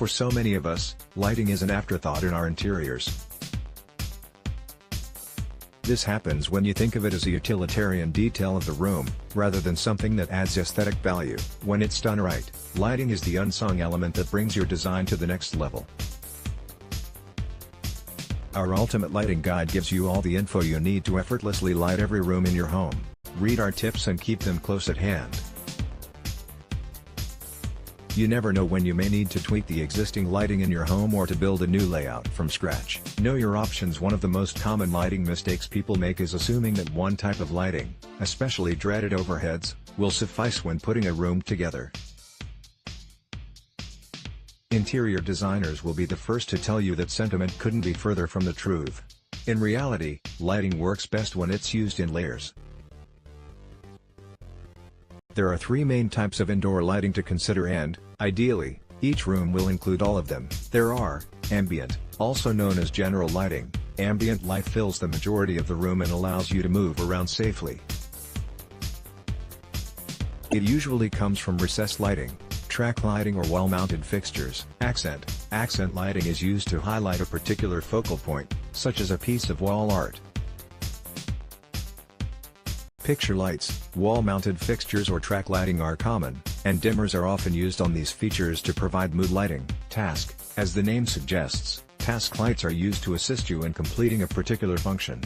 For so many of us, lighting is an afterthought in our interiors. This happens when you think of it as a utilitarian detail of the room, rather than something that adds aesthetic value. When it's done right, lighting is the unsung element that brings your design to the next level. Our ultimate lighting guide gives you all the info you need to effortlessly light every room in your home. Read our tips and keep them close at hand. You never know when you may need to tweak the existing lighting in your home or to build a new layout from scratch. Know your options. One of the most common lighting mistakes people make is assuming that one type of lighting, especially dreaded overheads, will suffice when putting a room together. Interior designers will be the first to tell you that sentiment couldn't be further from the truth. In reality, lighting works best when it's used in layers. There are three main types of indoor lighting to consider and, ideally, each room will include all of them. There are, ambient, also known as general lighting. Ambient light fills the majority of the room and allows you to move around safely. It usually comes from recessed lighting, track lighting or wall-mounted fixtures. Accent lighting is used to highlight a particular focal point, such as a piece of wall art. Picture lights, wall-mounted fixtures or track lighting are common, and dimmers are often used on these features to provide mood lighting. Task, as the name suggests, task lights are used to assist you in completing a particular function.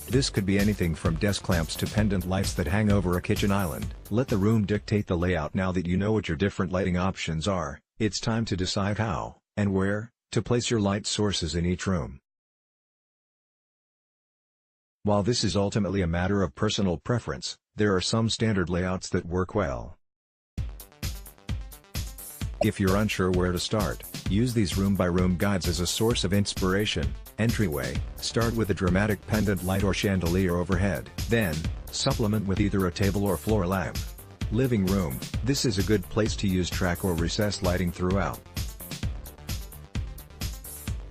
This could be anything from desk lamps to pendant lights that hang over a kitchen island. Let the room dictate the layout. Now that you know what your different lighting options are, it's time to decide how, and where, to place your light sources in each room. While this is ultimately a matter of personal preference, there are some standard layouts that work well. If you're unsure where to start, use these room-by-room guides as a source of inspiration. Entryway, start with a dramatic pendant light or chandelier overhead. Then, supplement with either a table or floor lamp. Living room, this is a good place to use track or recessed lighting throughout.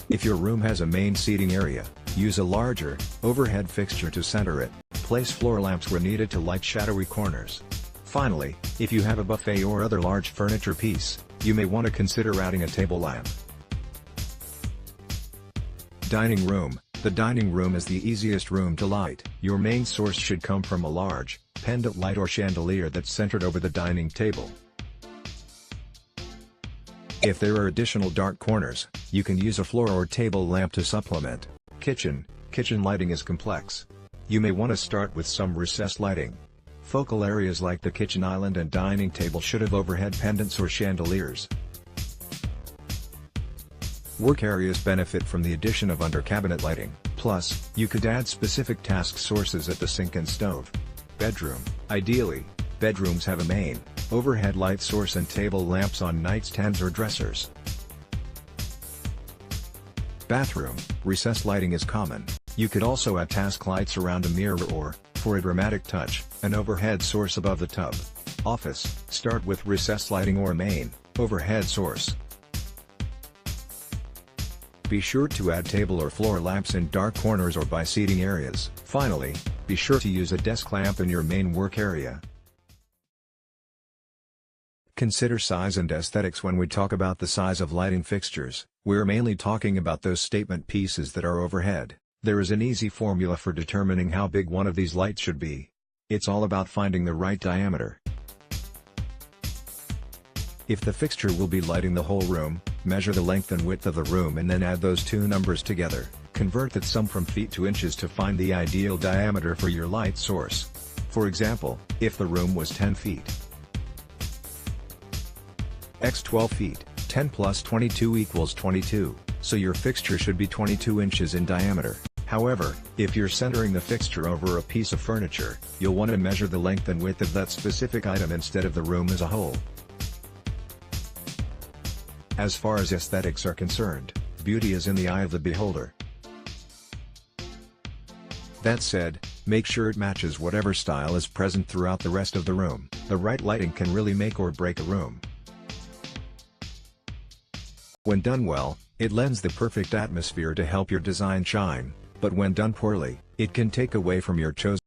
If your room has a main seating area, use a larger, overhead fixture to center it. Place floor lamps where needed to light shadowy corners. Finally, if you have a buffet or other large furniture piece, you may want to consider adding a table lamp. Dining room, the dining room is the easiest room to light. Your main source should come from a large, pendant light or chandelier that's centered over the dining table. If there are additional dark corners, you can use a floor or table lamp to supplement. Kitchen lighting is complex. You may want to start with some recessed lighting. Focal areas like the kitchen island and dining table should have overhead pendants or chandeliers. Work areas benefit from the addition of under-cabinet lighting. Plus, you could add specific task sources at the sink and stove. Bedroom, ideally, bedrooms have a main, overhead light source and table lamps on nightstands or dressers. Bathroom, recessed lighting is common. You could also add task lights around a mirror or, for a dramatic touch, an overhead source above the tub. Office, start with recessed lighting or a main, overhead source. Be sure to add table or floor lamps in dark corners or by seating areas. Finally, be sure to use a desk lamp in your main work area. Consider size and aesthetics. When we talk about the size of lighting fixtures, we're mainly talking about those statement pieces that are overhead. There is an easy formula for determining how big one of these lights should be. It's all about finding the right diameter. If the fixture will be lighting the whole room, measure the length and width of the room and then add those two numbers together. Convert that sum from feet to inches to find the ideal diameter for your light source. For example, if the room was 10 feet, x 12 feet, 10 plus 22 equals 22, so your fixture should be 22 inches in diameter. However, if you're centering the fixture over a piece of furniture, you'll want to measure the length and width of that specific item instead of the room as a whole. As far as aesthetics are concerned, beauty is in the eye of the beholder. That said, make sure it matches whatever style is present throughout the rest of the room. The right lighting can really make or break a room. When done well, it lends the perfect atmosphere to help your design shine, but when done poorly, it can take away from your chosen